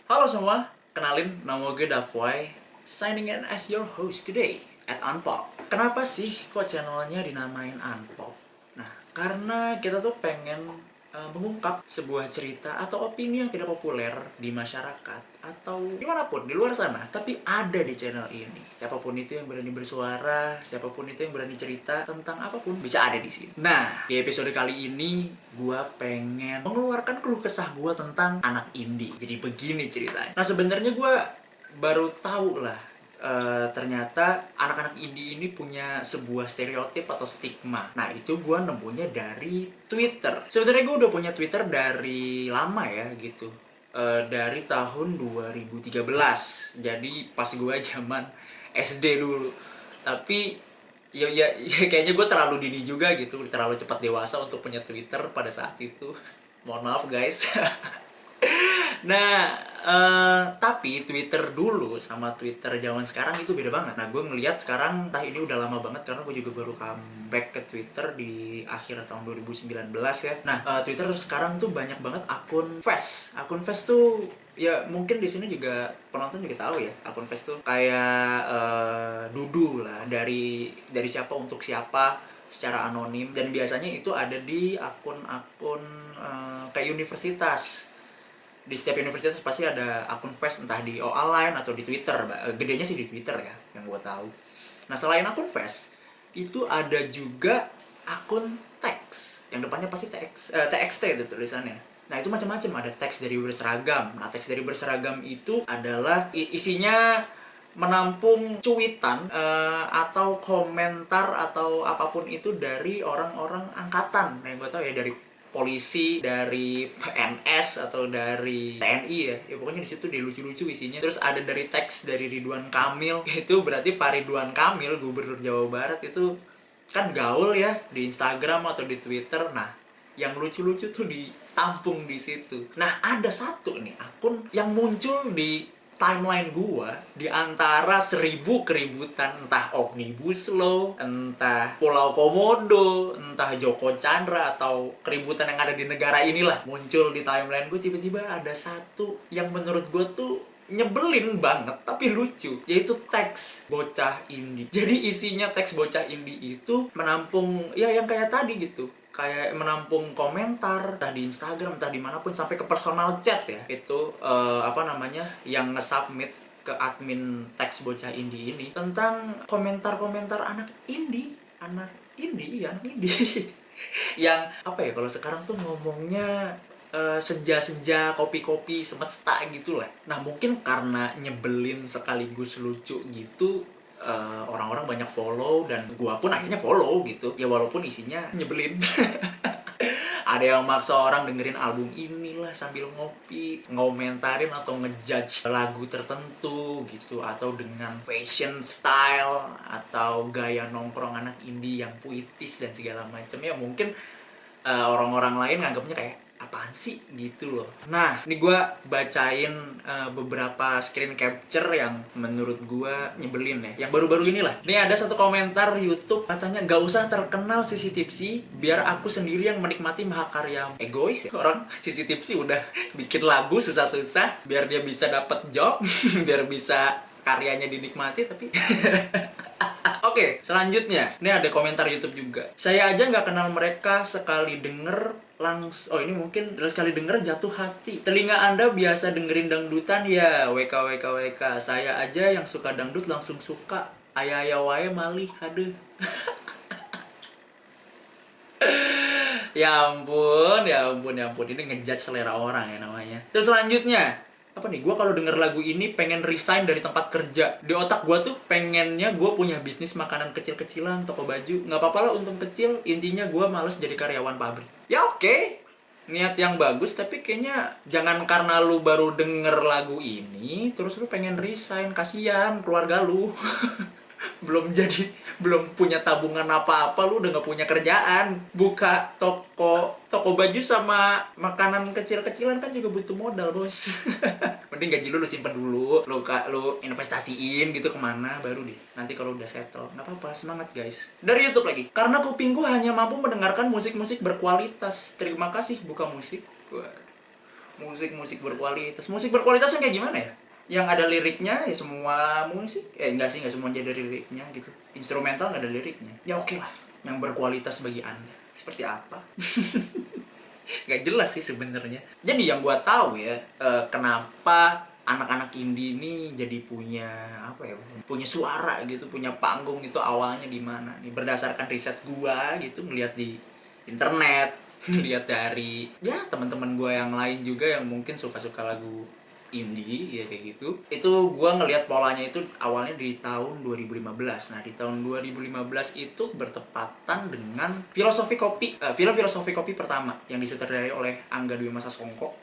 Halo semua, kenalin nama gue Davway, signing in as your host today at Unpop. Kenapa sih kok channelnya dinamain Unpop? Nah, karena kita tuh pengen mengungkap sebuah cerita atau opini yang tidak populer di masyarakat atau dimanapun di luar sana, tapi ada di channel ini. Siapapun itu yang berani bersuara, siapapun itu yang berani cerita tentang apapun bisa ada di sini. Nah, di episode kali ini gue pengen mengeluarkan keluh kesah gue tentang anak indie. Jadi begini ceritanya. Nah, sebenarnya gue baru tahu lah, ternyata anak-anak indie ini punya sebuah stereotip atau stigma. Nah, itu gue nemunya dari Twitter. Sebenarnya gue udah punya Twitter dari lama ya gitu. Dari tahun 2013. Jadi pas gue zaman SD dulu. Tapi ya kayaknya gue terlalu dini juga gitu, terlalu cepat dewasa untuk punya Twitter pada saat itu. Mohon maaf guys. Nah, tapi Twitter dulu sama Twitter zaman sekarang itu beda banget. Nah, gue ngelihat sekarang, entah ini udah lama banget karena gue juga baru comeback ke Twitter di akhir tahun 2019 ya. Nah, Twitter sekarang tuh banyak banget akun Fast. Akun Fast tuh ya mungkin di sini juga penonton juga tahu ya. Akun Fast tuh kayak dudu lah dari siapa untuk siapa secara anonim, dan biasanya itu ada di akun-akun kayak universitas. Di setiap universitas pasti ada akun Fast, entah di OA Line atau di Twitter. Gedenya sih di Twitter ya, yang gue tahu. Nah, selain akun Fast, itu ada juga akun teks, yang depannya pasti TXT itu tulisannya. Nah, itu macam-macam, ada teks dari berseragam. Nah, teks dari berseragam itu adalah isinya menampung cuitan atau komentar atau apapun itu dari orang-orang angkatan. Nah, yang gue tahu ya dari polisi, dari PNS atau dari TNI ya. Ya pokoknya di situ dia lucu-lucu isinya. Terus ada dari teks dari Ridwan Kamil. Itu berarti Pak Ridwan Kamil, Gubernur Jawa Barat itu kan gaul ya di Instagram atau di Twitter. Nah, yang lucu-lucu tuh ditampung di situ. Nah, ada satu nih akun yang muncul di timeline gua di antara 1000 keributan, entah Omnibus Law, entah Pulau Komodo, entah Joko Chandra, atau keributan yang ada di negara inilah. Muncul di timeline gue, tiba-tiba ada satu yang menurut gue tuh nyebelin banget tapi lucu, yaitu teks bocah indie. Jadi isinya teks bocah indie itu menampung ya yang kayak tadi gitu, kayak menampung komentar entah di Instagram entah dimanapun, sampai ke personal chat ya. Itu apa namanya, yang nge-submit ke admin teks bocah indie ini tentang komentar-komentar anak indie, iya anak indie. Yang apa ya, kalau sekarang tuh ngomongnya senja-senja kopi-kopi semesta gitu lah. Nah, mungkin karena nyebelin sekaligus lucu gitu, orang-orang banyak follow, dan gua pun akhirnya follow gitu ya, walaupun isinya nyebelin. Ada yang maksa orang dengerin album inilah sambil ngopi, ngomentarin atau ngejudge lagu tertentu gitu, atau dengan fashion style atau gaya nongkrong anak indie yang puitis dan segala macam. Ya mungkin orang-orang lain nganggapnya kayak apaan sih gitu loh. Nah, ini gue bacain beberapa screen capture yang menurut gue nyebelin ya, yang baru-baru inilah. Ini ada satu komentar YouTube, katanya gak usah terkenal Sisi Tipsy, biar aku sendiri yang menikmati mahakarya. Egois ya orang. Sisi Tipsy udah bikin lagu susah-susah biar dia bisa dapat job biar bisa karyanya dinikmati, tapi Oke, selanjutnya. Ini ada komentar YouTube juga. Saya aja nggak kenal mereka, sekali denger oh ini mungkin sekali denger jatuh hati. Telinga Anda biasa dengerin dangdutan ya, WKWKWK. Saya aja yang suka dangdut langsung suka. Ayah wae malih, aduh. Ya ampun, ya ampun, ya ampun. Ini ngejudge selera orang ya namanya. Terus selanjutnya, apa nih, gue kalau denger lagu ini pengen resign dari tempat kerja. Di otak gue tuh pengennya gue punya bisnis makanan kecil-kecilan, toko baju. Nggak apa-apa lah untung kecil, intinya gue males jadi karyawan pabrik. Ya oke, niat yang bagus, tapi kayaknya jangan karena lu baru denger lagu ini terus lu pengen resign. Kasian keluarga lu. belum punya tabungan apa-apa, lu udah nggak punya kerjaan. Buka toko baju sama makanan kecil-kecilan kan juga butuh modal, bos. Mending gaji lu simpen dulu, lu investasiin gitu kemana, baru deh nanti kalau udah settle. Nggak apa-apa, semangat guys. Dari YouTube lagi, karena kupingku hanya mampu mendengarkan musik-musik berkualitas, terima kasih buka musik. Wah, musik berkualitas. Musik berkualitas yang kayak gimana ya? Yang ada liriknya ya semua musik. Enggak sih, enggak semuanya ada liriknya gitu. Instrumental enggak ada liriknya. Ya oke lah. Yang berkualitas bagi Anda. Seperti apa? Nggak jelas sih sebenarnya. Jadi yang gua tahu ya, kenapa anak-anak indie ini jadi punya apa ya, punya suara gitu, punya panggung itu awalnya di mana nih? Berdasarkan riset gua gitu, ngeliat di internet, ngeliat dari ya teman-teman gua yang lain juga yang mungkin suka-suka lagu indie ya kayak gitu. Itu gua ngelihat polanya itu awalnya di tahun 2015. Nah, di tahun 2015 itu bertepatan dengan film Filosofi Kopi pertama yang disutradarai oleh Angga Dwi Masa Songko.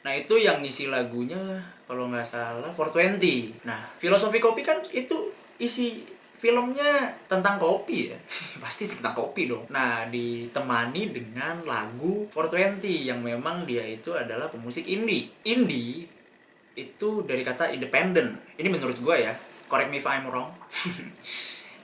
Nah, itu yang ngisi lagunya kalau nggak salah 420. Nah, Filosofi Kopi kan itu isi filmnya tentang kopi ya. Pasti tentang kopi dong. Nah, ditemani dengan lagu 420 yang memang dia itu adalah pemusik indie. Indie itu dari kata independent. Ini menurut gue ya, correct me if I'm wrong.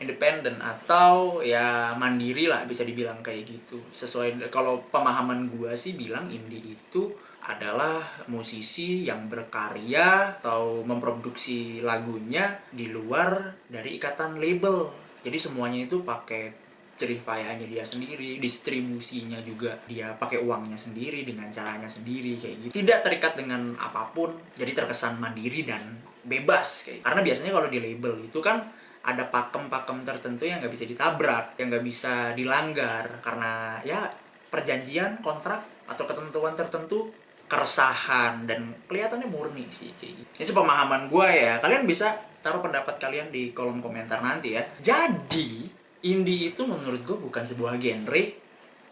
Independent atau ya mandiri lah, bisa dibilang kayak gitu. Sesuai kalau pemahaman gue sih bilang indie itu adalah musisi yang berkarya atau memproduksi lagunya di luar dari ikatan label. Jadi semuanya itu pakai jerih payahnya dia sendiri, distribusinya juga dia pakai uangnya sendiri dengan caranya sendiri kayak gitu. Tidak terikat dengan apapun, jadi terkesan mandiri dan bebas kayak. Karena biasanya kalau di label itu kan ada pakem-pakem tertentu yang nggak bisa ditabrak, yang nggak bisa dilanggar karena ya perjanjian, kontrak atau ketentuan tertentu, keresahan dan kelihatannya murni sih kayak gitu. Ini pemahaman gue ya. Kalian bisa taruh pendapat kalian di kolom komentar nanti ya. Jadi indie itu menurut gue bukan sebuah genre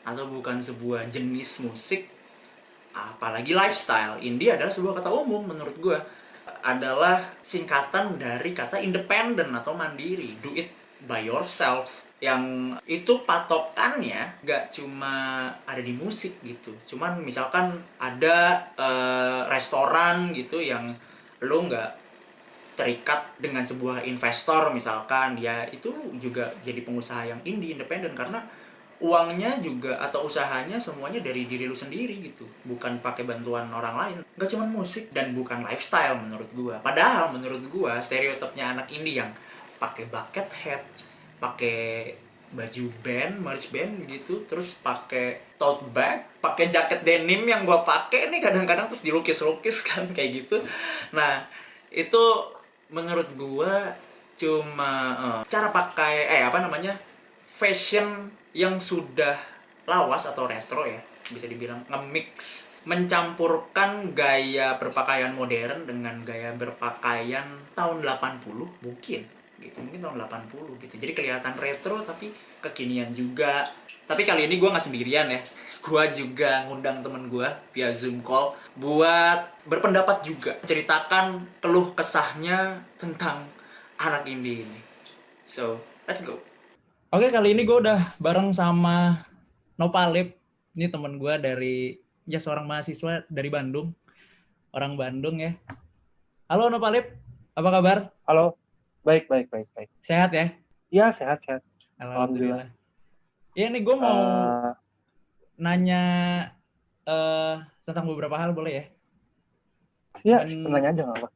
atau bukan sebuah jenis musik, apalagi lifestyle. Indie adalah sebuah kata umum menurut gue, adalah singkatan dari kata independen atau mandiri, do it by yourself. Yang itu patokannya gak cuma ada di musik gitu, cuman misalkan ada restoran gitu yang lo nggak terikat dengan sebuah investor misalkan, ya itu juga jadi pengusaha yang indie, independen, karena uangnya juga atau usahanya semuanya dari diri lu sendiri gitu, bukan pakai bantuan orang lain. Gak cuma musik dan bukan lifestyle menurut gua. Padahal menurut gua stereotipnya anak indie yang pakai bucket hat, pakai baju band, merch band gitu, terus pakai tote bag, pakai jaket denim yang gua pakai nih kadang-kadang terus dilukis-lukis kan kayak gitu. Nah, itu menurut gua cuma cara pakai apa namanya, fashion yang sudah lawas atau retro ya, bisa dibilang nge-mix, mencampurkan gaya berpakaian modern dengan gaya berpakaian tahun 80 mungkin gitu, mungkin tahun 80 gitu, jadi kelihatan retro tapi kekinian juga. Tapi kali ini gue nggak sendirian ya, gue juga ngundang temen gue via Zoom call buat berpendapat juga, ceritakan keluh kesahnya tentang anak indie ini. So let's go. Oke, kali ini gue udah bareng sama Nopalip. Ini temen gue dari, ya seorang mahasiswa dari Bandung. Orang Bandung ya. Halo Nopalip, apa kabar? Halo, baik. Sehat ya? Iya, sehat. Alhamdulillah. Iya nih gue mau nanya tentang beberapa hal, boleh ya? Iya, nanya aja nggak apa.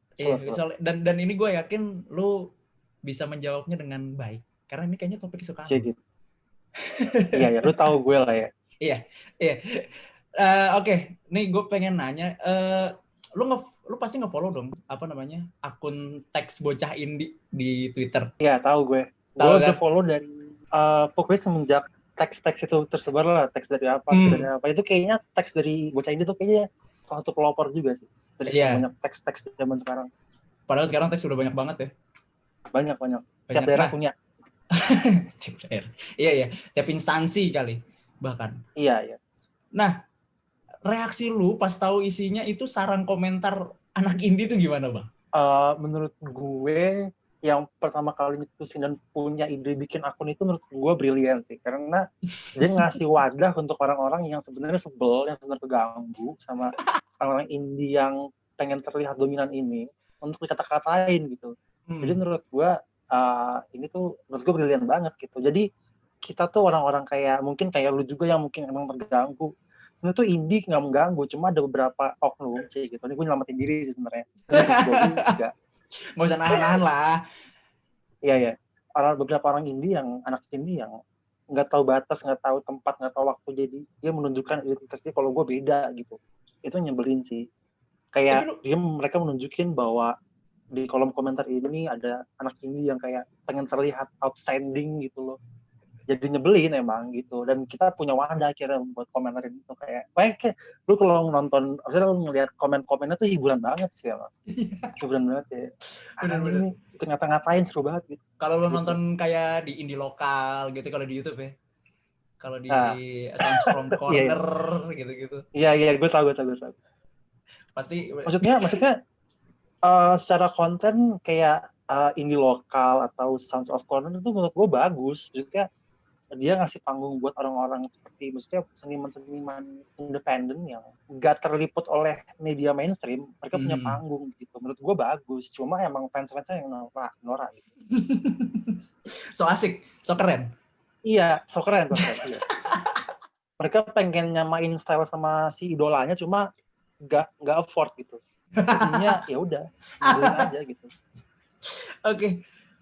Dan ini gue yakin lu bisa menjawabnya dengan baik. Karena ini kayaknya topik kesukaan lu. Gitu. Iya, lu tahu gue lah ya. Iya. Oke, nih gue pengen nanya, lu pasti nge-follow dong apa namanya, akun teks bocah indie di Twitter. Iya, tahu gue. Gue udah follow dari pokoknya semenjak teks-teks itu tersebar lah, teks dari apa. Itu kayaknya teks dari bocah indie tuh kayaknya salah satu pelopor juga sih dari banyak teks-teks zaman sekarang. Padahal sekarang teks udah banyak banget ya. Banyak. Tiap daerah punya. Iya, tiap instansi kali bahkan. Iya. Nah, reaksi lu pas tahu isinya itu, saran komentar anak indie itu gimana, Bang? Menurut gue yang pertama kali nyetusin dan punya ide bikin akun itu menurut gue brilian sih, karena dia ngasih wadah untuk orang-orang yang sebenarnya sebel, yang sebenarnya keganggu sama orang-orang indie yang pengen terlihat dominan ini untuk dikata-katain gitu. Jadi menurut gue ini tuh menurut gue brilian banget gitu. Jadi kita tuh orang-orang kayak mungkin kayak lu juga yang mungkin emang terganggu sebenarnya tuh indie nggak mengganggu, cuma ada beberapa oknum sih gitu. Ini gue nyelamatin diri sih sebenarnya. Gue juga. Nggak usah nahan-nahan lah. Iya ya. Beberapa orang indie anak indie yang nggak tahu batas, nggak tahu tempat, nggak tahu waktu, jadi dia menunjukkan identitasnya kalau gue beda gitu. Itu nyebelin sih. Tapi Kayak lu, mereka menunjukin bahwa di kolom komentar ini ada anak indie yang kayak pengen terlihat outstanding gitu loh. Jadi nyebelin emang gitu. Dan kita punya wadah akhirnya buat komentarin itu kayak lu kalau nonton, maksudnya lu ngeliat komen-komennya tuh hiburan banget sih emang. Hiburan banget ya. Anjing bener-bener. nih, itu ngata-ngatain seru banget gitu. Kalau lu Gitu. nonton kayak di indie lokal gitu, kalau di YouTube ya. Kalau di Nah, Sounds from the iya, Corner gitu-gitu. iya, gue tahu. Pasti Maksudnya secara konten kayak indie lokal atau Sounds of Corner itu menurut gue bagus. Maksudnya dia ngasih panggung buat orang-orang seperti, maksudnya seniman-seniman independen yang nggak terliput oleh media mainstream, mereka punya panggung gitu. Menurut gue bagus. Cuma emang fans-fansnya yang norak gitu. so asik, so keren. Iya, so keren. Iya. Mereka pengen nyamain style sama si idolanya, cuma nggak afford gitu. Jadinya ya udah, nyebelin aja gitu.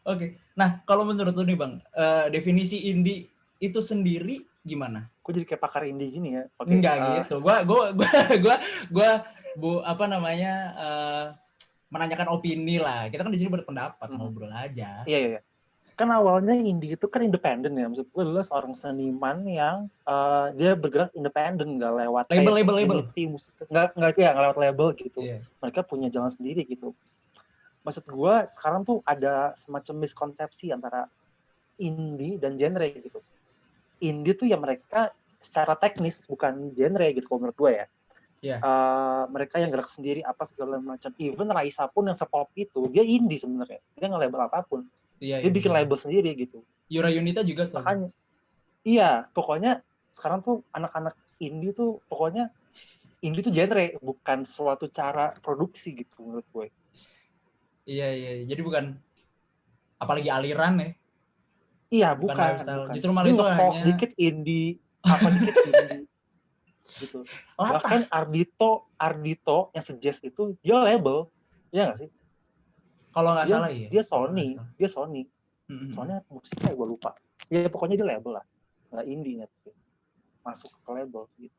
Oke. Nah, kalau menurut lu nih Bang, definisi indie itu sendiri gimana? Gue jadi kayak pakar indie gini ya. Oke. Enggak gitu. Gua apa namanya menanyakan opini lah. Kita kan di sini berpendapat, ngobrol aja. Iya. Kan awalnya indie itu kan independen ya. Maksud gue adalah seorang seniman yang dia bergerak independen, nggak lewat Label. community musik, nggak lewat label gitu. Yeah. Mereka punya jalan sendiri gitu. Maksud gue sekarang tuh ada semacam miskonsepsi antara indie dan genre gitu. Indie tuh ya mereka secara teknis bukan genre gitu kalau menurut gue ya. Yeah. Mereka yang gerak sendiri apa segala macam. Even Raisa pun yang sepop itu dia indie sebenarnya. Dia nggak label apapun. Dia bikin label sendiri gitu. Yura Yunita juga Makanya, iya, pokoknya sekarang tuh anak-anak indie tuh pokoknya indie tuh genre, bukan suatu cara produksi gitu menurut gue. Iya. Jadi bukan apalagi aliran ya. Iya, bukan. Justru malah itu hanya dikit indie, apa dikit indie gitu. Bahkan Ardito yang suggest itu dia label, iya nggak sih? Kalau nggak salah ya. Dia Sony. Soalnya musiknya gue lupa. Ya pokoknya dia label lah, nggak indie-nya tuh. Masuk ke label gitu.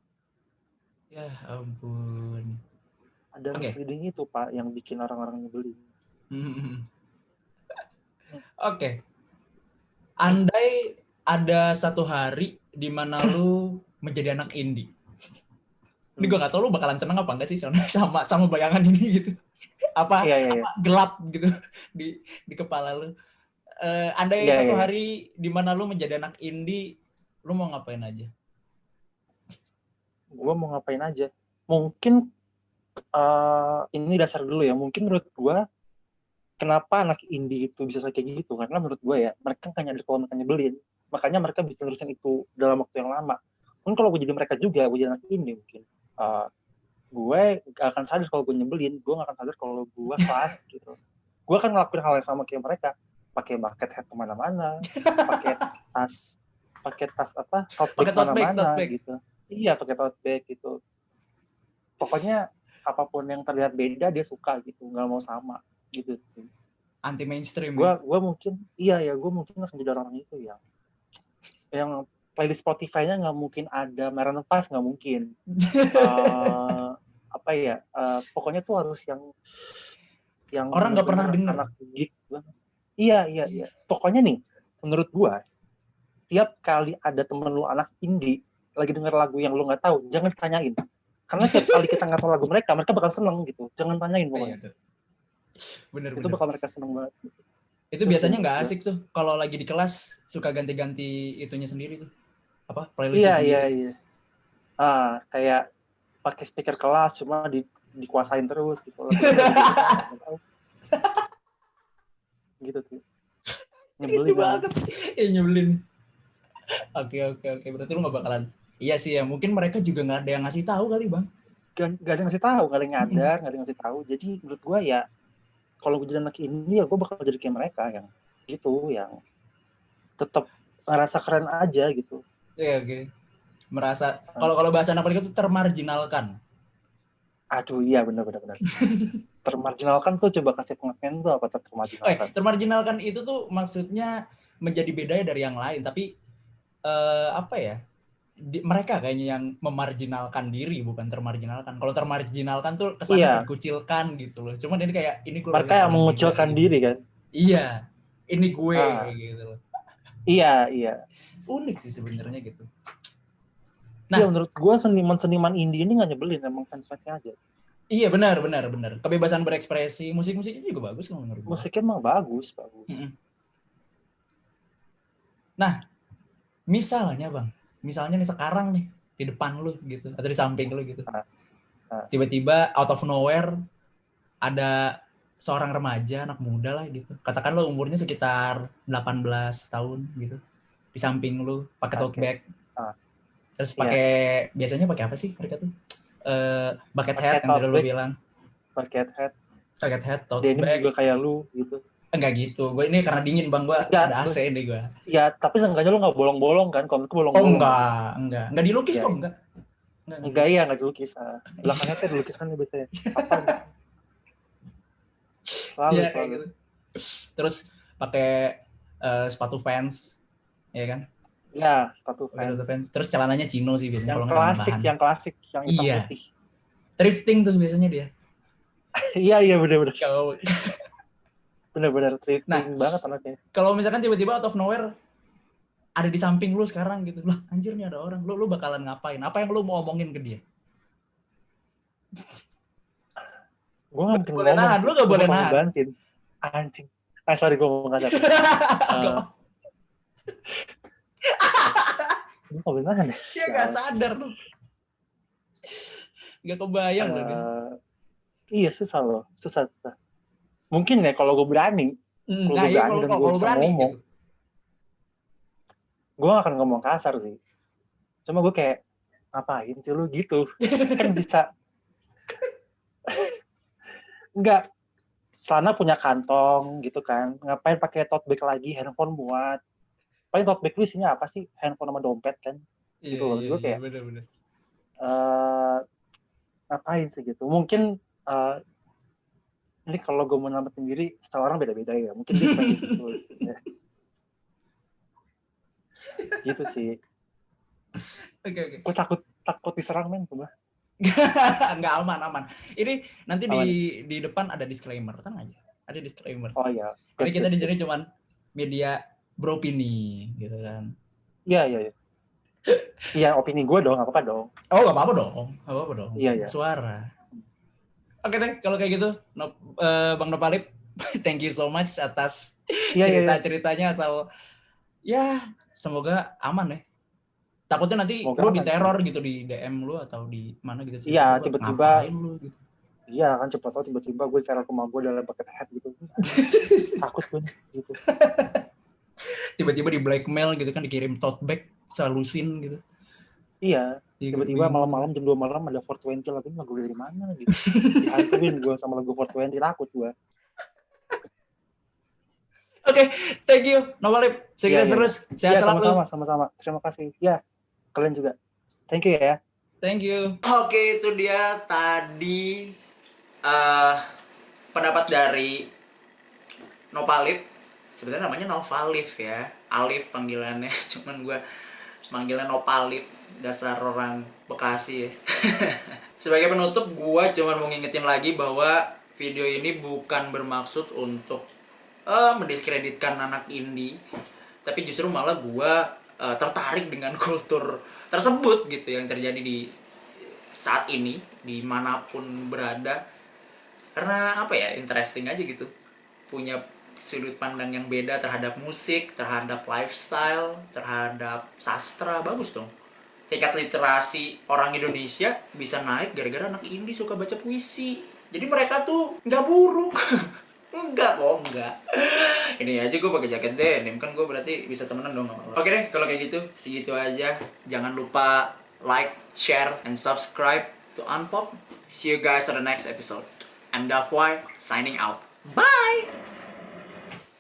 Ya ampun. Ada misleading itu Pak yang bikin orang-orang nyebelin. Oke. Andai ada satu hari di mana lu menjadi anak indie. Ini gue nggak tahu lu bakalan seneng apa enggak sih sama bayangan ini gitu. Apa gelap gitu di kepala lu. Andai satu hari di mana lu menjadi anak indie, lu mau ngapain aja? Gue mau ngapain aja? Mungkin ini dasar dulu ya. Mungkin menurut gue kenapa anak indie itu bisa kayak gitu? Karena menurut gue ya mereka kan nyadar kalau mereka nyebelin. Makanya mereka bisa nerusin itu dalam waktu yang lama. Mungkin kalau gue jadi mereka juga, gue jadi anak indie mungkin. Gue gak akan sadar kalau gue nyebelin. Gue gak akan sadar kalau gue kelas gitu. Gue akan ngelakuin hal yang sama kayak mereka. Pakai bucket hat kemana-mana, pakai tas apa, tote bag kemana-mana gitu. Iya, pakai tote bag gitu. Pokoknya apapun yang terlihat beda dia suka gitu, nggak mau sama gitu sih. Anti mainstream. Gue mungkin gue mungkin akan jadi orang itu yang playlist Spotify-nya nggak mungkin ada Maroon 5, nggak mungkin. Pokoknya tuh harus yang orang nggak pernah dengar. Anak geek banget. Iya. Pokoknya nih, menurut gue tiap kali ada temen lu anak indie lagi denger lagu yang lu nggak tahu, jangan tanyain. Karena tiap kali kita nggak tahu lagu mereka bakal seneng gitu. Jangan tanyain pokoknya. Bener. Itu bakal mereka seneng banget. Gitu. Itu biasanya nggak asik tuh kalau lagi di kelas suka ganti-ganti itunya sendiri tuh. Apa? Playlistnya sendiri. Iya. Kayak pakai speaker kelas cuma dikuasain terus gitu. Gitu tuh. Nyebelin banget. Nyebelin. Oke. Berarti lu nggak bakalan. Iya sih ya. Mungkin mereka juga nggak ada yang ngasih tahu kali Bang. Gak ada yang ngasih tahu, nggak ada yang nyadar, nggak ada yang ngasih tahu. Jadi menurut gue ya, kalau gue jadi anak ini ya gue bakal jadi kayak mereka yang gitu, yang tetap ngerasa keren aja gitu. Iya, oke. merasa kalau bahasa anak politik itu termarginalkan. Aduh, iya benar. Termarginalkan tuh coba kasih pengertian tuh apa tuh termarginalkan? Termarginalkan itu tuh maksudnya menjadi beda dari yang lain, tapi apa ya? Mereka kayaknya yang memarginalkan diri, bukan termarginalkan. Kalau termarginalkan tuh kesannya Iya, dikucilkan gitu loh. Cuman ini kayak ini gue mereka yang paling beda mengucilkan gitu. diri kan? Iya, ini gue Ah, gitu loh. iya. Unik sih sebenarnya gitu. Iya, Nah, menurut gue seniman-seniman indie ini nggak nyebelin, emang fans-fansnya aja. iya benar. Kebebasan berekspresi, musik-musiknya juga bagus kalau menurut gue. Musiknya emang bagus. Nah, misalnya nih sekarang nih di depan lu gitu atau di samping lu gitu. Ah. Tiba-tiba out of nowhere ada seorang remaja, anak muda lah gitu. Katakan lo umurnya sekitar 18 tahun gitu. Di samping lu pakai tote bag. Terus biasanya pakai apa sih mereka tuh? Bucket hat yang tadi lu bilang. Bucket hat, tote denim bag. juga kayak lu gitu. Enggak gitu. Gue ini karena dingin bang, gue ada AC nih gue. Ya, tapi seenggaknya lu nggak bolong-bolong kan? Kalau itu bolong-bolong. Enggak dilukis kok, enggak. Nggak dilukis. Belakangnya tuh dilukis kan biasanya. Apa? Selalu. Gitu. Terus pakai sepatu Vans, ya kan? Ya, sepatu Vans. Terus celananya chino sih biasanya kalau yang klasik, yang hitam putih. Thrifting tuh biasanya dia. Iya benar. Benar thrifting banget anaknya. Kalau misalkan tiba-tiba out of nowhere ada di samping lu sekarang gitu, lah anjir nih ada orang, lu bakalan ngapain? Apa yang lu mau omongin ke dia? Gue nggak mungkin ngomong. Lu nggak boleh nahan. Bantin. Anjing. Sorry gue mau ngajak. Gue nggak boleh nahan ya. Dia nggak sadar lu. Nggak kebayang loh dia. Iya susah. Mungkin ya kalau gue berani. Kalau gue berani ngomong. Gitu. Gue gak akan ngomong kasar sih. Cuma gue kayak, ngapain sih lu gitu? Kan bisa. Enggak. Celana punya kantong gitu kan. Ngapain pakai tote bag lagi, handphone muat. Paling tote bag lu isinya apa sih? Handphone sama dompet kan. Gitu loh. Gue kayak, bener. ngapain sih gitu. Mungkin, ini kalau gue mau nyelamatin diri, setiap orang beda-beda ya. Mungkin dia kayak gitu. Ya. Gitu sih. Oke. Gue takut diserang men, coba. Enggak, aman. Ini nanti di depan ada disclaimer, tenang aja. Ada disclaimer. Oh iya. Jadi kita di sini cuman media beropini gitu kan. Iya. Iya, opini gue dong, apa dong. Oh, enggak apa-apa dong. Iya. Suara. Oke deh, kalau kayak gitu, Bang Nopalip, thank you so much atas cerita-ceritanya asal ya semoga aman ya. Takutnya nanti lu diteror gitu di DM lu atau di mana gitu sih. Iya, tiba-tiba lu gitu. Iya kan, cepat tahu tiba-tiba gue teror ke rumah gue dalam bucket hat gitu. Takut gue gitu. Tiba-tiba di blackmail gitu kan, dikirim tote bag selusin gitu. Iya, tiba-tiba malam-malam jam 2 malam ada 420 lagu dari mana gitu. Dihantuin gue sama lagu 420, takut gue. Oke, thank you Nopalip. Sukses terus. Sehat selalu. Sama-sama. Terima kasih. Ya, kalian juga. Thank you ya. Thank you. Oke, itu dia tadi pendapat dari Nopalip. Sebenarnya namanya Novalif ya. Alif panggilannya, cuman gue manggilnya Nopalip. Dasar orang Bekasi ya. Sebagai penutup, gue cuma mau ngingetin lagi bahwa video ini bukan bermaksud untuk mendiskreditkan anak indie, tapi justru malah gue tertarik dengan kultur tersebut gitu yang terjadi di saat ini dimanapun berada, karena apa ya, interesting aja gitu, punya sudut pandang yang beda terhadap musik, terhadap lifestyle, terhadap sastra. Bagus dong, tingkat literasi orang Indonesia bisa naik gara-gara anak indie suka baca puisi. Jadi mereka tuh nggak buruk. Enggak. Ini aja gue pakai jaket denim kan, gue berarti bisa temenan dong. Oke deh, kalau kayak gitu segitu aja. Jangan lupa like, share, and subscribe to Unpop. See you guys on the next episode. I'm Dafwai signing out. Bye.